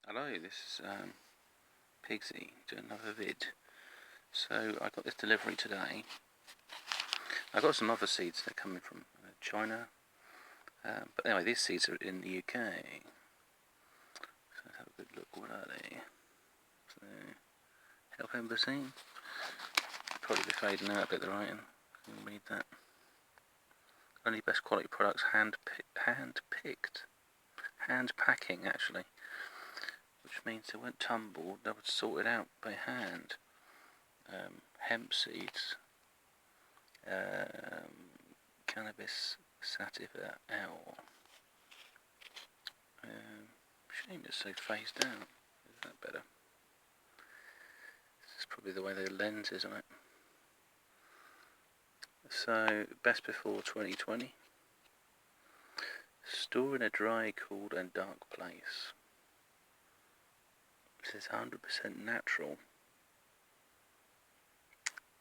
Hello, this is Pigsy doing another vid. So I got this delivery today. I got some other seeds that are coming from China, but anyway, these seeds are in the UK. So let's have a good look. What are they? So, Hemp Seeds. Probably be fading out a bit the writing. You can read that. Only best quality products hand packing actually. Which means they weren't tumbled, they were sorted out by hand. Hemp seeds, cannabis sativa L. Shame it's so phased out. Is that better? This is probably the way the lens is on it. So, best before 2020. Store in a dry, cool and dark place. This is 100% natural.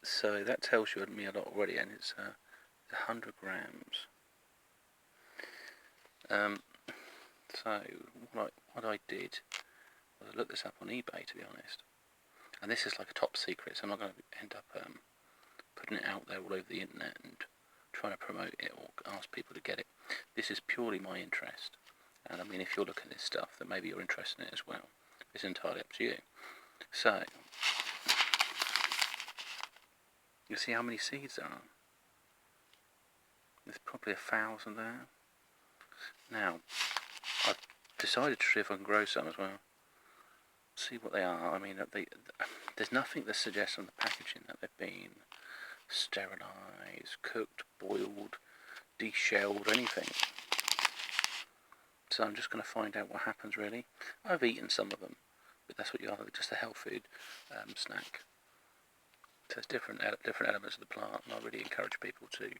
So that tells you me a lot already, and it's 100 grams. So what I did was I looked this up on eBay, to be honest. And this is like a top secret, so I'm not going to end up putting it out there all over the internet and trying to promote it or ask people to get it. This is purely my interest. And I mean, if you're looking at this stuff, then maybe you're interested in it as well. It's entirely up to you. So, you see how many seeds there are? There's probably 1,000 there. Now, I've decided to see if I can grow some as well. See what they are. I mean, there's nothing that suggests on the packaging that they've been sterilised, cooked, boiled, deshelled, anything. So I'm just going to find out what happens really. I've eaten some of them, but that's what you are, just a health food snack. So there's different elements of the plant, and I really encourage people to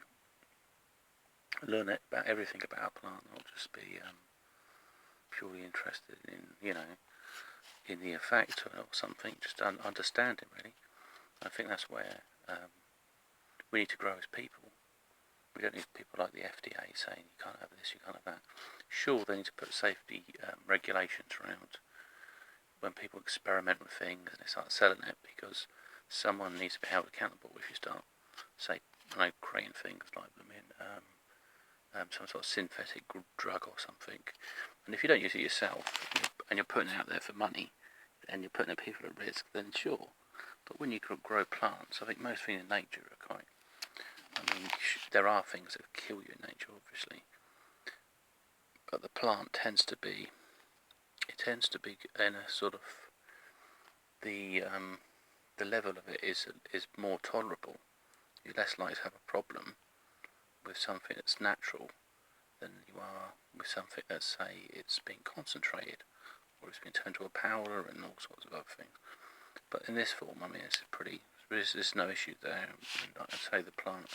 learn about everything about a plant, not just be purely interested in, in the effect or something, just understanding really. I think that's where we need to grow as people. We don't need people like the FDA saying you can't have this, you can't have that. Sure, they need to put safety regulations around when people experiment with things and they start selling it, because someone needs to be held accountable if you start, say, creating things like them in some sort of synthetic drug or something. And if you don't use it yourself and you're putting it out there for money and you're putting people at risk, then sure. But when you grow plants, I think most things in nature are quite... I mean, there are things that kill you in nature, obviously, but the plant tends to be in a sort of the level of it is more tolerable. You're less likely to have a problem with something that's natural than you are with something that, say, it's been concentrated or it's been turned to a powder and all sorts of other things. But in this form, I mean, there's no issue there. And like I say, the plant,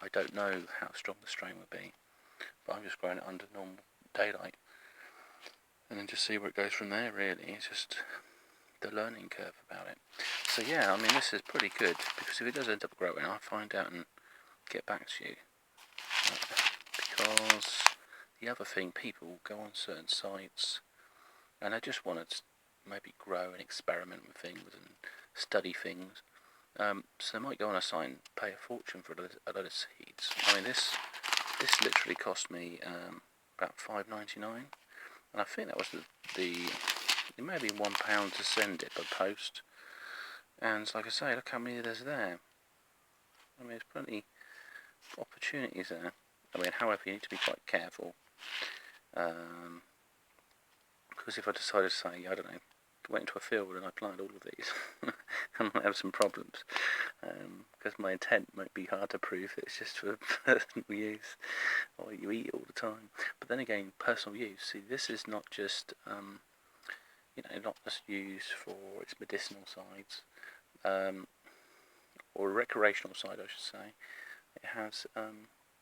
I don't know how strong the strain would be, but I'm just growing it under normal daylight and then just see where it goes from there, really. It's just the learning curve about it. So yeah, I mean, this is pretty good, because if it does end up growing, I'll find out and get back to you. Because the other thing, people go on certain sites and they just want to maybe grow and experiment with things and study things. So they might go on a site and pay a fortune for a load of seeds. I mean, this literally cost me about $5.99, and I think that was it may be £1 to send it by post. And like I say, look how many there's there. I mean, there's plenty of opportunities there. I mean, however, you need to be quite careful, because if I decided to say, I don't know, went into a field and I planted all of these, I might have some problems, because my intent might be hard to prove. It's just for personal use, or you eat it all the time. But then again, personal use. See, this is not just, not just used for its medicinal sides, or recreational side, I should say. It has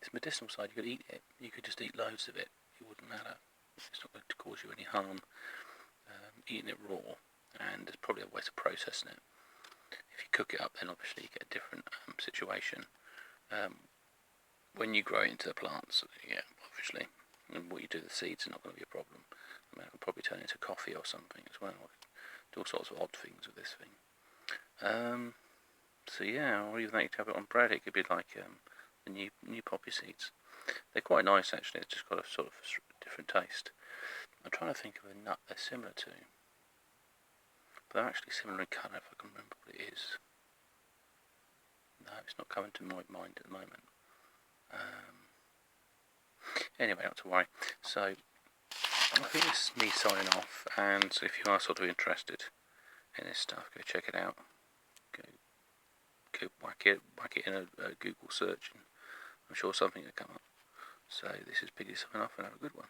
its medicinal side. You could eat it. You could just eat loads of it. It wouldn't matter. It's not going to cause you any harm eating it raw. And there's probably a way of processing it. If you cook it up, then obviously you get a different situation. When you grow into the plants, yeah, obviously, and what you do with the seeds is not going to be a problem. I mean, I could probably turn it into coffee or something as well. I could do all sorts of odd things with this thing. So yeah, or even you could have it on bread. It could be like the new poppy seeds. They're quite nice actually. It's just got a sort of different taste. I'm trying to think of a nut they're similar to, but they're actually similar in colour. If I can remember what it is. No, it's not coming to my mind at the moment. Anyway, not to worry. So I think this is me signing off. And if you are sort of interested in this stuff, go check it out. Go whack it in a Google search, and I'm sure something will come up. So this is Piggy signing off, and have a good one.